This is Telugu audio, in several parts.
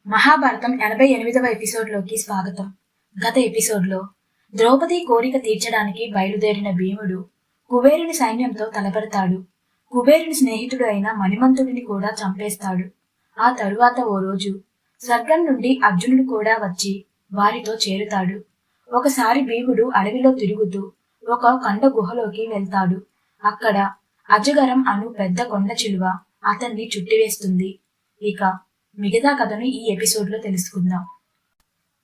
మహాభారతం 88వ ఎపిసోడ్లోకి స్వాగతం. గత ఎపిసోడ్లో ద్రౌపది కోరిక తీర్చడానికి బయలుదేరిన భీముడు కుబేరుని సైన్యంతో తలపడతాడు. కుబేరుని స్నేహితుడు అయిన మణిమంతుడిని కూడా చంపేస్తాడు. ఆ తరువాత ఓ రోజు స్వర్గం నుండి అర్జునుడు కూడా వచ్చి వారితో చేరుతాడు. ఒకసారి భీముడు అడవిలో తిరుగుతూ ఒక కొండ గుహలోకి వెళ్తాడు. అక్కడ అజగరం అను పెద్ద కొండ చిలువ అతన్ని చుట్టివేస్తుంది. ఇక మిగతా కథను ఈ ఎపిసోడ్లో తెలుసుకుందాం.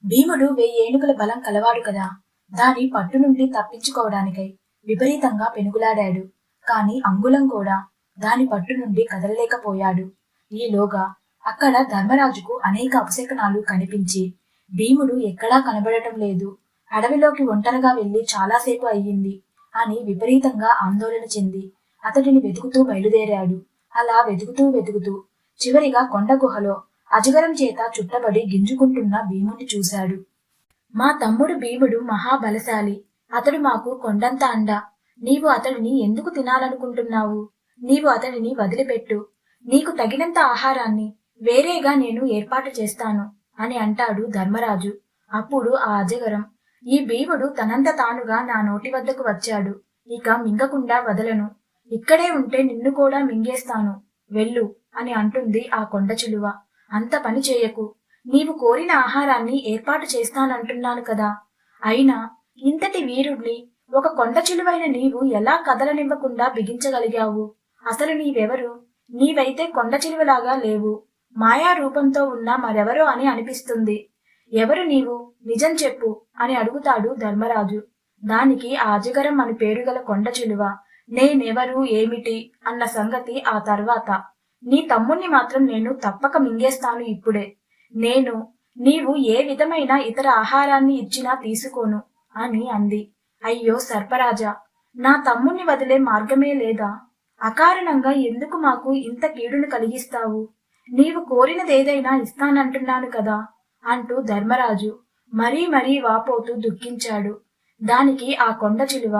భీముడు 1000 ఏనుగుల బలం కలవాడు కదా. దాని పట్టు నుండి తప్పించుకోవడానికై విపరీతంగా పెనుగులాడాడు. కాని అంగుళం కూడా దాని పట్టు నుండి కదలలేకపోయాడు. ఈలోగా అక్కడ ధర్మరాజుకు అనేక అపశకునాలు కనిపించి భీముడు ఎక్కడా కనబడటం లేదు, అడవిలోకి ఒంటరిగా వెళ్లి చాలాసేపు అయ్యింది అని విపరీతంగా ఆందోళన చెంది అతడిని వెతుకుతూ బయలుదేరాడు. అలా వెతుకుతూ చివరిగా కొండ గుహలో అజగరం చేత చుట్టబడి గింజుకుంటున్న భీముని చూశాడు. మా తమ్ముడు భీముడు మహాబలశాలి. అతడు మాకు కొండంత అండ. నీవు అతడిని ఎందుకు తినాలనుకుంటున్నావు? నీవు అతడిని వదిలిపెట్టు. నీకు తగినంత ఆహారాన్ని వేరేగా నేను ఏర్పాటు చేస్తాను అని అంటాడు ధర్మరాజు. అప్పుడు ఆ అజగరం, ఈ భీముడు తనంత తానుగా నా నోటి వద్దకు వచ్చాడు. ఇక మింగకుండా వదలను. ఇక్కడే ఉంటే నిన్ను కూడా మింగేస్తాను. వెళ్ళు అని అంటుంది ఆ కొండ చిలువ. అంత పని చేయకు. నీవు కోరిన ఆహారాన్ని ఏర్పాటు చేస్తానంటున్నాను కదా. అయినా ఇంతటి వీరుణ్ణి ఒక కొండ చిలువైన నీవు ఎలా కదలనివ్వకుండా బిగించగలిగావు? అసలు నీవెవరు? నీవైతే కొండ చిలువలాగా లేవు. మాయా రూపంతో ఉన్న మరెవరో అని అనిపిస్తుంది. ఎవరు నీవు? నిజం చెప్పు అని అడుగుతాడు ధర్మరాజు. దానికి ఆ అజగరం అని పేరుగల కొండ చిలువ, నేనెవరు ఏమిటి అన్న సంగతి ఆ తర్వాత. నీ తమ్ముణ్ణి మాత్రం నేను తప్పక మింగేస్తాను ఇప్పుడే. నీవు ఏ విధమైన ఇతర ఆహారాన్ని ఇచ్చినా తీసుకోను అని అంది. అయ్యో సర్పరాజా, నా తమ్ముణ్ణి వదిలే మార్గమే లేదా? అకారణంగా ఎందుకు మాకు ఇంత కీడును కలిగిస్తావు? నీవు కోరినదేదైనా ఇస్తానంటున్నాను కదా అంటూ ధర్మరాజు మరీ వాపోతూ దుఃఖించాడు. దానికి ఆ కొండ చిలువ,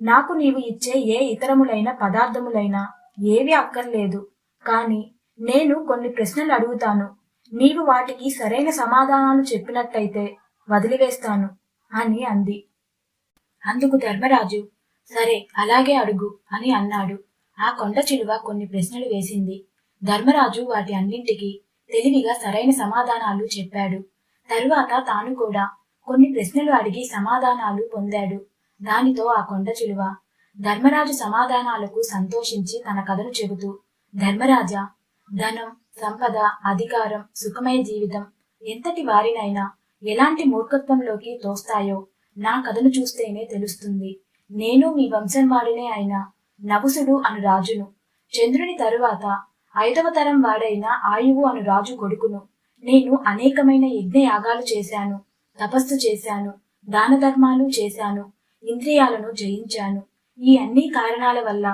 నాకు నీవు ఇచ్చే ఏ ఇతరములైన పదార్థములైనా ఏవి అక్కర్లేదు. కాని నేను కొన్ని ప్రశ్నలు అడుగుతాను. నీవు వాటికి సరైన సమాధానాలు చెప్పినట్టయితే వదిలివేస్తాను అని అంది. అందుకు ధర్మరాజు, సరే అలాగే అడుగు అని అన్నాడు. ఆ కొండ చిలువ కొన్ని ప్రశ్నలు వేసింది. ధర్మరాజు వాటి అన్నింటికి తెలివిగా సరైన సమాధానాలు చెప్పాడు. తరువాత తాను కూడా కొన్ని ప్రశ్నలు అడిగి సమాధానాలు పొందాడు. దానితో ఆ కొండ చిలువ ధర్మరాజు సమాధానాలకు సంతోషించి తన కథను చెబుతూ, ధర్మరాజా, ధనం, సంపద, అధికారం, సుఖమయ జీవితం ఎంతటి వారినైనా ఎలాంటి మూర్ఖత్వంలోకి తోస్తాయో నా కథను చూస్తేనే తెలుస్తుంది. నేను మీ వంశం వాడినే అయిన నవుసుడు అను రాజును. చంద్రుని తరువాత 5వ తరం వాడైన ఆయువు అను రాజు కొడుకును. నేను అనేకమైన యజ్ఞయాగాలు చేశాను, తపస్సు చేశాను, దాన ధర్మాలు చేశాను, ఇంద్రియాలను జయించాను. ఈ అన్ని కారణాల వల్ల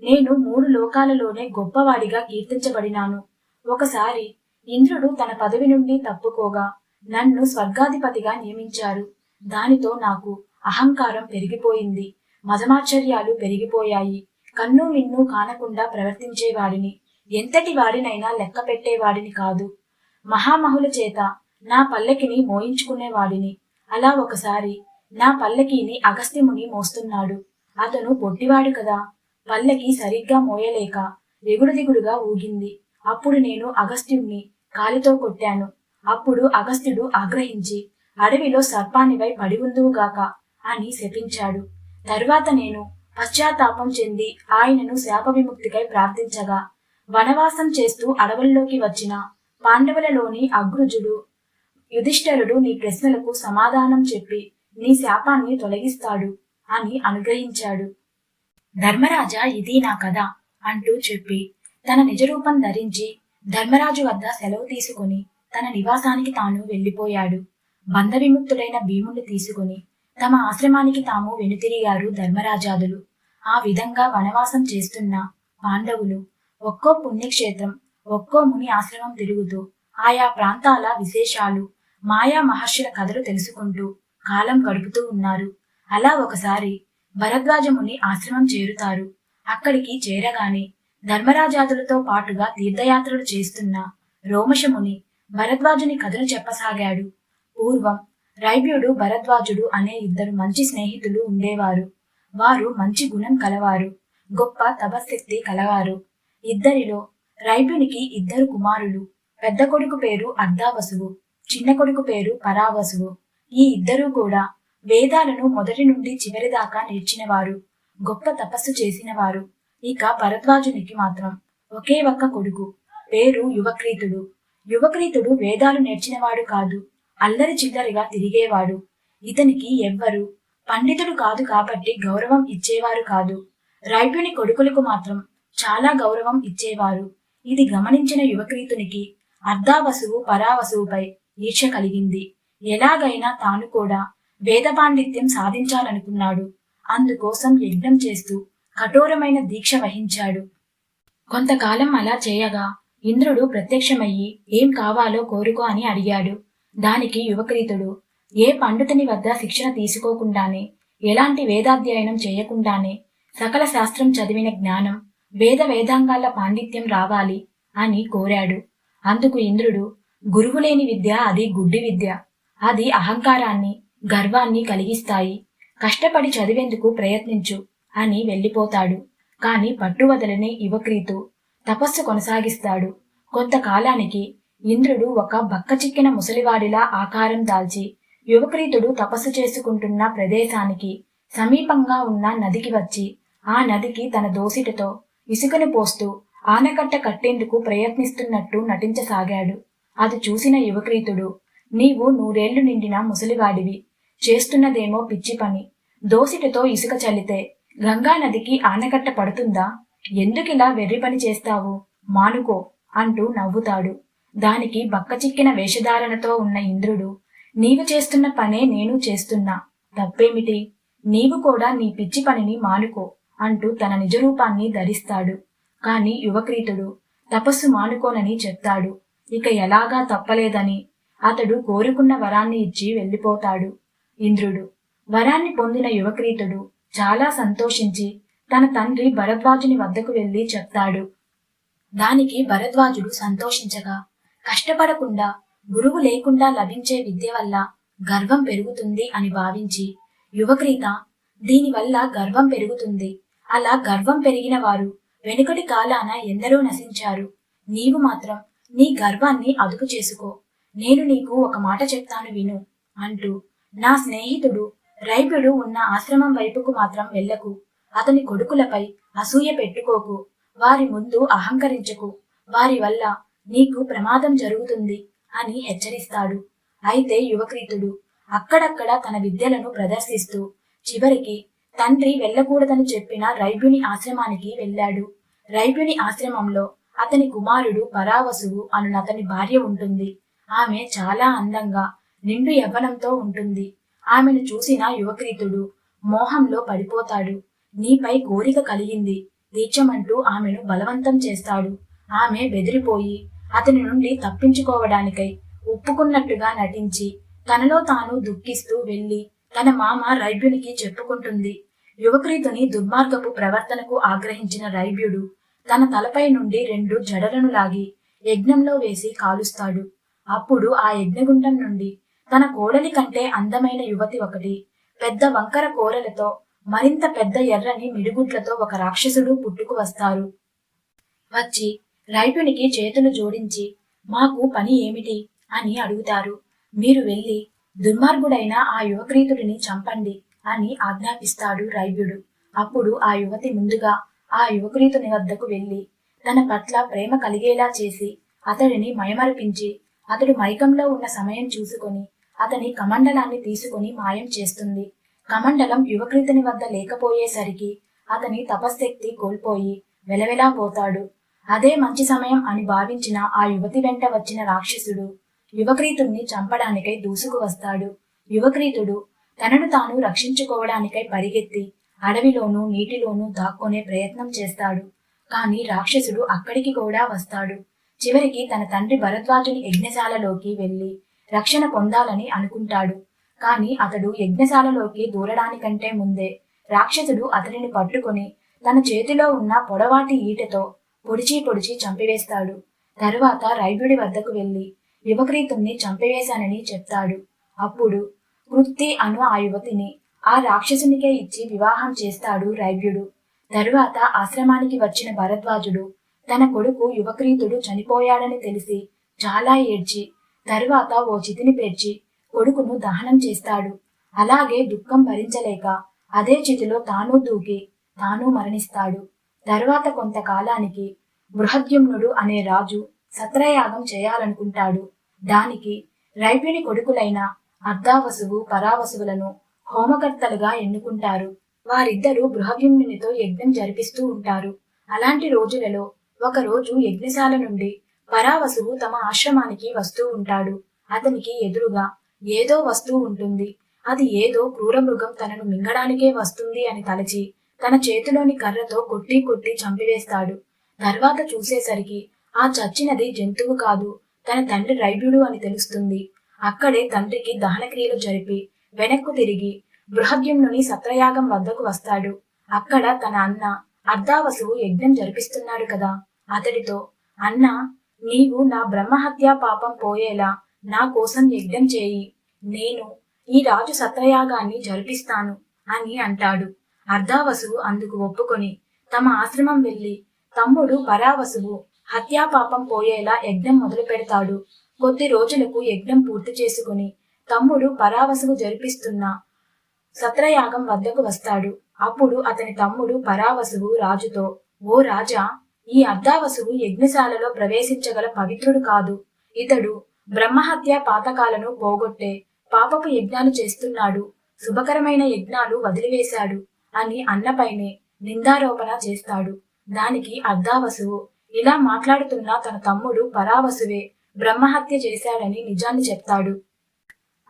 నేను 3 లోకాలలోనే గొప్పవాడిగా కీర్తించబడినాను. ఒకసారి ఇంద్రుడు తన పదవి నుండి తప్పుకోగా నన్ను స్వర్గాధిపతిగా నియమించారు. దానితో నాకు అహంకారం పెరిగిపోయింది, మదమాశ్చర్యాలు పెరిగిపోయాయి. కన్ను మిన్ను కానకుండా ప్రవర్తించేవాడిని, ఎంతటి వాడినైనా లెక్క పెట్టేవాడిని కాదు. మహామహుల చేత నా పల్లకిని మోయించుకునేవాడిని. అలా ఒకసారి నా పల్లకీని అగస్త్యముని మోస్తున్నాడు. అతను పొట్టివాడు కదా. పల్లకి సరిగ్గా మోయలేక ఎగుడుదిగుడుగా ఊగింది. అప్పుడు నేను అగస్త్యుణ్ణి కాలితో కొట్టాను. అప్పుడు అగస్త్యుడు ఆగ్రహించి, అడవిలో సర్పానివై పడి ఉందువుగాక అని శపించాడు. తరువాత నేను పశ్చాత్తాపం చెంది ఆయనను శాప విముక్తికై ప్రార్థించగా వనవాసం చేస్తూ అడవుల్లోకి వచ్చిన పాండవులలోని అగ్రజుడు యుధిష్ఠిరుడు నీ ప్రశ్నలకు సమాధానం చెప్పి నీ శాపాన్ని తొలగిస్తాడు అని అనుగ్రహించాడు. ధర్మరాజా, ఇది నా కథ అంటూ చెప్పి తన నిజరూపం ధరించి ధర్మరాజు వద్ద సెలవు తీసుకుని తన నివాసానికి తాను వెళ్లిపోయాడు. బంధ విముక్తుడైన భీముని తీసుకుని తమ ఆశ్రమానికి తాము వెనుతిరిగారు ధర్మరాజాదులు. ఆ విధంగా వనవాసం చేస్తున్న పాండవులు ఒక్కో పుణ్యక్షేత్రం, ఒక్కో ముని ఆశ్రమం తిరుగుతూ ఆయా ప్రాంతాల విశేషాలు, మాయా మహర్షుల కథలు తెలుసుకుంటూ కాలం గడుపుతూ ఉన్నారు. అలా ఒకసారి భరద్వాజముని ఆశ్రమం చేరుతారు. అక్కడికి చేరగానే ధర్మరాజాదులతో పాటుగా తీర్థయాత్రలు చేస్తున్న రోమశముని భరద్వాజుని కథను చెప్పసాగాడు. పూర్వం రైభ్యుడు, భరద్వాజుడు అనే ఇద్దరు మంచి స్నేహితులు ఉండేవారు. వారు మంచి గుణం కలవారు, గొప్ప తపశ్శక్తి కలవారు. ఇద్దరిలో రైభ్యునికి ఇద్దరు కుమారులు. పెద్ద కొడుకు పేరు అర్ధావసువు, చిన్న కొడుకు పేరు పరావసువు. ఈ ఇద్దరూ కూడా వేదాలను మొదటి నుండి చివరి దాకా నేర్చినవారు, గొప్ప తపస్సు చేసినవారు. ఇక భరద్వాజునికి మాత్రం ఒకే ఒక్క కొడుకు, పేరు యువక్రీతుడు. యువక్రీతుడు వేదాలు నేర్చినవాడు కాదు, అల్లరి చిల్లరిగా తిరిగేవాడు. ఇతనికి ఎవ్వరు పండితుడు కాదు కాబట్టి గౌరవం ఇచ్చేవారు కాదు. రైభ్యుని కొడుకులకు మాత్రం చాలా గౌరవం ఇచ్చేవారు. ఇది గమనించిన యువక్రీతునికి అర్ధావసువు, పరావసువుపై ఈర్ష్య కలిగింది. ఎలాగైనా తాను కూడా వేద పాండిత్యం సాధించాలనుకున్నాడు. అందుకోసం యజ్ఞం చేస్తూ కఠోరమైన దీక్ష వహించాడు. కొంతకాలం అలా చేయగా ఇంద్రుడు ప్రత్యక్షమయ్యి ఏం కావాలో కోరుకో అని అడిగాడు. దానికి యువక్రీతుడు ఏ పండితుని వద్ద శిక్షణ తీసుకోకుండానే, ఎలాంటి వేదాధ్యయనం చేయకుండానే సకల శాస్త్రం చదివిన జ్ఞానం, వేదాంగాల పాండిత్యం రావాలి అని కోరాడు. అందుకు ఇంద్రుడు, గురువులేని విద్య అది గుడ్డి విద్య. అది అహంకారాన్ని, గర్వాన్ని కలిగిస్తాయి. కష్టపడి చదివేందుకు ప్రయత్నించు అని వెళ్ళిపోతాడు. కాని పట్టువదలని యువక్రీతు తపస్సు కొనసాగిస్తాడు. కొంతకాలానికి ఇంద్రుడు ఒక బక్కచిక్కిన ముసలివాడిలా ఆకారం దాల్చి యువక్రీతుడు తపస్సు చేసుకుంటున్న ప్రదేశానికి సమీపంగా ఉన్న నదికి వచ్చి ఆ నదికి తన దోసిటితో ఇసుకను పోస్తూ ఆనకట్ట కట్టేందుకు ప్రయత్నిస్తున్నట్టు నటించసాగాడు. అది చూసిన యువక్రీతుడు, నీవు 100 నిండిన ముసలివాడివి, చేస్తున్నదేమో పిచ్చి పని. దోసిటితో ఇసుక చల్లితే గంగా నదికి ఆనకట్ట పడుతుందా? ఎందుకిలా వెర్రి పని చేస్తావు? మానుకో అంటూ నవ్వుతాడు. దానికి బక్కచిక్కిన వేషధారణతో ఉన్న ఇంద్రుడు, నీవు చేస్తున్న పనే నేను చేస్తున్నా, తప్పేమిటి? నీవు కూడా నీ పిచ్చి పనిని మానుకో అంటూ తన నిజరూపాన్ని ధరిస్తాడు. కాని యువక్రీతుడు తపస్సు మానుకోనని చెప్తాడు. ఇక ఎలాగా తప్పలేదని అతడు కోరుకున్న వరాన్ని ఇచ్చి వెళ్ళిపోతాడు. ఇంద్రుడు వరాన్ని పొందిన యువక్రీతుడు చాలా సంతోషించి తన తండ్రి భరద్వాజుని వద్దకు వెళ్లి చెప్తాడు. దానికి భరద్వాజుడు సంతోషించగా, కష్టపడకుండా గురువు లేకుండా లభించే విద్య వల్ల గర్వం పెరుగుతుంది అని భావించి, యువక్రీత, దీనివల్ల గర్వం పెరుగుతుంది. అలా గర్వం పెరిగిన వారు వెనుకటి కాలాన ఎందరో నశించారు. నీవు మాత్రం నీ గర్వాన్ని అదుపు చేసుకో. నేను నీకు ఒక మాట చెప్తాను విను అంటూ, నా స్నేహితుడు రైభ్యుడు ఉన్న ఆశ్రమం వైపుకు మాత్రం వెళ్ళకు. అతని కొడుకులపై అసూయ పెట్టుకోకు. వారి ముందు అహంకరించకు. వారి వల్ల నీకు ప్రమాదం జరుగుతుంది అని హెచ్చరిస్తాడు. అయితే యువక్రీతుడు అక్కడక్కడ తన విద్యలను ప్రదర్శిస్తూ చివరికి తండ్రి వెళ్ళకూడదని చెప్పిన రైభ్యుని ఆశ్రమానికి వెళ్ళాడు. రైభ్యుని ఆశ్రమంలో అతని కుమారుడు పరావసువు అతని భార్య ఉంటుంది. ఆమె చాలా అందంగా, నిండు యవ్వనంతో ఉంటుంది. ఆమెను చూసిన యువక్రీతుడు మోహంలో పడిపోతాడు. నీపై కోరిక కలిగింది, తీర్చమంటూ ఆమెను బలవంతం చేస్తాడు. ఆమె బెదిరిపోయి అతని నుండి తప్పించుకోవడానికై ఒప్పుకున్నట్టుగా నటించి తనలో తాను దుఃఖిస్తూ వెళ్లి తన మామ రైభ్యునికి చెప్పుకుంటుంది. యువక్రీతుని దుర్మార్గపు ప్రవర్తనకు ఆగ్రహించిన రైభ్యుడు తన తలపై నుండి 2 జడలను లాగి యజ్ఞంలో వేసి కాలుస్తాడు. అప్పుడు ఆ యజ్ఞగుండం నుండి తన కోడలి కంటే అందమైన యువతి ఒకటి, పెద్ద వంకర కోరలతో, మరింత పెద్ద ఎర్రని మిడిగుడ్లతో ఒక రాక్షసుడు పుట్టుకు వస్తారు. వచ్చి రైభ్యునికి చేతులు జోడించి, మాకు పని ఏమిటి అని అడుగుతారు. మీరు వెళ్లి దుర్మార్గుడైన ఆ యువక్రీతుడిని చంపండి అని ఆజ్ఞాపిస్తాడు రైభ్యుడు. అప్పుడు ఆ యువతి ముందుగా ఆ యువక్రీతుని వద్దకు వెళ్లి తన పట్ల ప్రేమ కలిగేలా చేసి అతడిని మయమరిపించి అతడు మైకంలో ఉన్న సమయం చూసుకొని అతని కమండలాన్ని తీసుకుని మాయం చేస్తుంది. కమండలం యువక్రీతుని వద్ద లేకపోయేసరికి అతని తపశ్శక్తి కోల్పోయి వెలవెలా పోతాడు. అదే మంచి సమయం అని భావించిన ఆ యువతి వెంట వచ్చిన రాక్షసుడు యువక్రీతుణ్ణి చంపడానికై దూసుకు వస్తాడు. యువక్రీతుడు తనను తాను రక్షించుకోవడానికై పరిగెత్తి అడవిలోనూ నీటిలోనూ దాక్కునే ప్రయత్నం చేస్తాడు. కాని రాక్షసుడు అక్కడికి కూడా వస్తాడు. చివరికి తన తండ్రి భరద్వాజుని యజ్ఞశాలలోకి వెళ్లి రక్షణ పొందాలని అనుకుంటాడు. కాని అతడు యజ్ఞశాలలోకి దూరడానికంటే ముందే రాక్షసుడు అతడిని పట్టుకుని తన చేతిలో ఉన్న పొడవాటి ఈటెతో పొడిచి చంపివేస్తాడు. తరువాత రైభ్యుడి వద్దకు వెళ్లి యువక్రీతుణ్ణి చంపివేశానని చెప్తాడు. అప్పుడు కృత్తి అను ఆ యువతిని ఆ రాక్షసునికే ఇచ్చి వివాహం చేస్తాడు రైభ్యుడు. తరువాత ఆశ్రమానికి వచ్చిన భరద్వాజుడు తన కొడుకు యువక్రీతుడు చనిపోయాడని తెలిసి చాలా ఏడ్చి తరువాత ఓ చితిని పేర్చి కొడుకును దహనం చేస్తాడు. అలాగే దుఃఖం భరించలేక అదే చితిలో తాను దూకి తాను మరణిస్తాడు. తరువాత కొంతకాలానికి బృహద్యుమ్నుడు అనే రాజు సత్రయాగం చేయాలనుకుంటాడు. దానికి రైభ్యుని కొడుకులైన అర్ధావసువు పరావసువులను హోమకర్తలుగా ఎన్నుకుంటారు. వారిద్దరూ బృహద్యుమ్నునితో యజ్ఞం జరిపిస్తూ ఉంటారు. అలాంటి రోజులలో ఒకరోజు యజ్ఞశాల నుండి పరావసువు తమ ఆశ్రమానికి వస్తూ ఉంటాడు. అతనికి ఎదురుగా ఏదో వస్తువు ఉంటుంది. అది ఏదో క్రూర మృగం తనను మింగడానికే వస్తుంది అని తలచి తన చేతిలోని కర్రతో కొట్టి కొట్టి చంపివేస్తాడు. తర్వాత చూసేసరికి ఆ చచ్చినది జంతువు కాదు, తన తండ్రి రైభ్యుడు అని తెలుస్తుంది. అక్కడే తండ్రికి దహనక్రియలు జరిపి వెనక్కు తిరిగి బృహద్యుమ్నుని సత్రయాగం వద్దకు వస్తాడు. అక్కడ తన అన్న అర్ధావసువు యజ్ఞం జరిపిస్తున్నాడు కదా. అతడితో, అన్నా, నీవు నా బ్రహ్మహత్యా పాపం పోయేలా నా కోసం యజ్ఞం చేయి. నేను ఈ రాజు సత్రయాగాన్ని జరిపిస్తాను అని అంటాడు. అర్ధావసువు అందుకు ఒప్పుకొని తమ ఆశ్రమం వెళ్లి తమ్ముడు పరావసువు హత్యాపాపం పోయేలా యజ్ఞం మొదలు పెడతాడు. కొద్ది రోజులకు యజ్ఞం పూర్తి చేసుకుని తమ్ముడు పరావసువు జరిపిస్తున్న సత్రయాగం వద్దకు వస్తాడు. అప్పుడు అతని తమ్ముడు పరావసువు రాజుతో, ఓ రాజా, ఈ అర్ధావసువు యజ్ఞశాలలో ప్రవేశించగల పవిత్రుడు కాదు. ఇతడు బ్రహ్మహత్య పాతకాలను పోగొట్టే పాపపు యజ్ఞాలు చేస్తున్నాడు. శుభకరమైన యజ్ఞాలు వదిలివేశాడు అని అన్నపైనే నిందారోపణ చేస్తాడు. దానికి అర్ధావసువు ఇలా మాట్లాడుతున్న తన తమ్ముడు పరావసువే బ్రహ్మహత్య చేశాడని నిజాన్ని చెప్తాడు.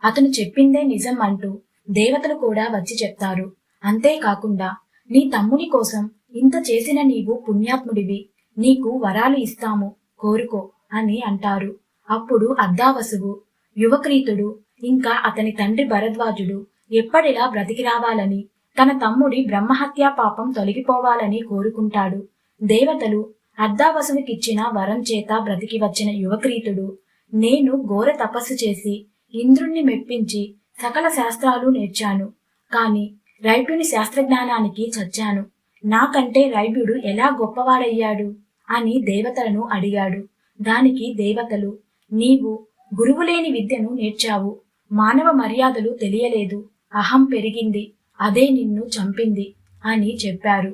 అతను చెప్పిందే నిజం అంటూ దేవతలు కూడా వచ్చి చెప్తారు. అంతేకాకుండా నీ తమ్ముని కోసం ఇంత చేసిన నీవు పుణ్యాత్ముడివి, నీకు వరాలు ఇస్తాము, కోరుకో అని అంటారు. అప్పుడు అర్ధావసువు యువక్రీతుడు ఇంకా అతని తండ్రి భరద్వాజుడు ఎప్పటిలా బ్రతికి రావాలని, తన తమ్ముడి బ్రహ్మహత్యా పాపం తొలగిపోవాలని కోరుకుంటాడు. దేవతలు అర్ధావసువుకిచ్చిన వరం చేత బ్రతికి వచ్చిన యువక్రీతుడు, నేను ఘోర తపస్సు చేసి ఇంద్రుణ్ణి మెప్పించి సకల శాస్త్రాలు నేర్చాను, కాని రైభ్యుని శాస్త్రజ్ఞానానికి చచ్చాను. నాకంటే రైభ్యుడు ఎలా గొప్పవాడయ్యాడు అని దేవతలను అడిగాడు. దానికి దేవతలు, నీవు గురువులేని విద్యను నేర్చావు, మానవ మర్యాదలు తెలియలేదు, అహం పెరిగింది, అదే నిన్ను చంపింది అని చెప్పారు.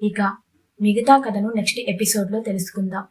ఇక మిగతా కథను నెక్స్ట్ ఎపిసోడ్లో తెలుసుకుందాం.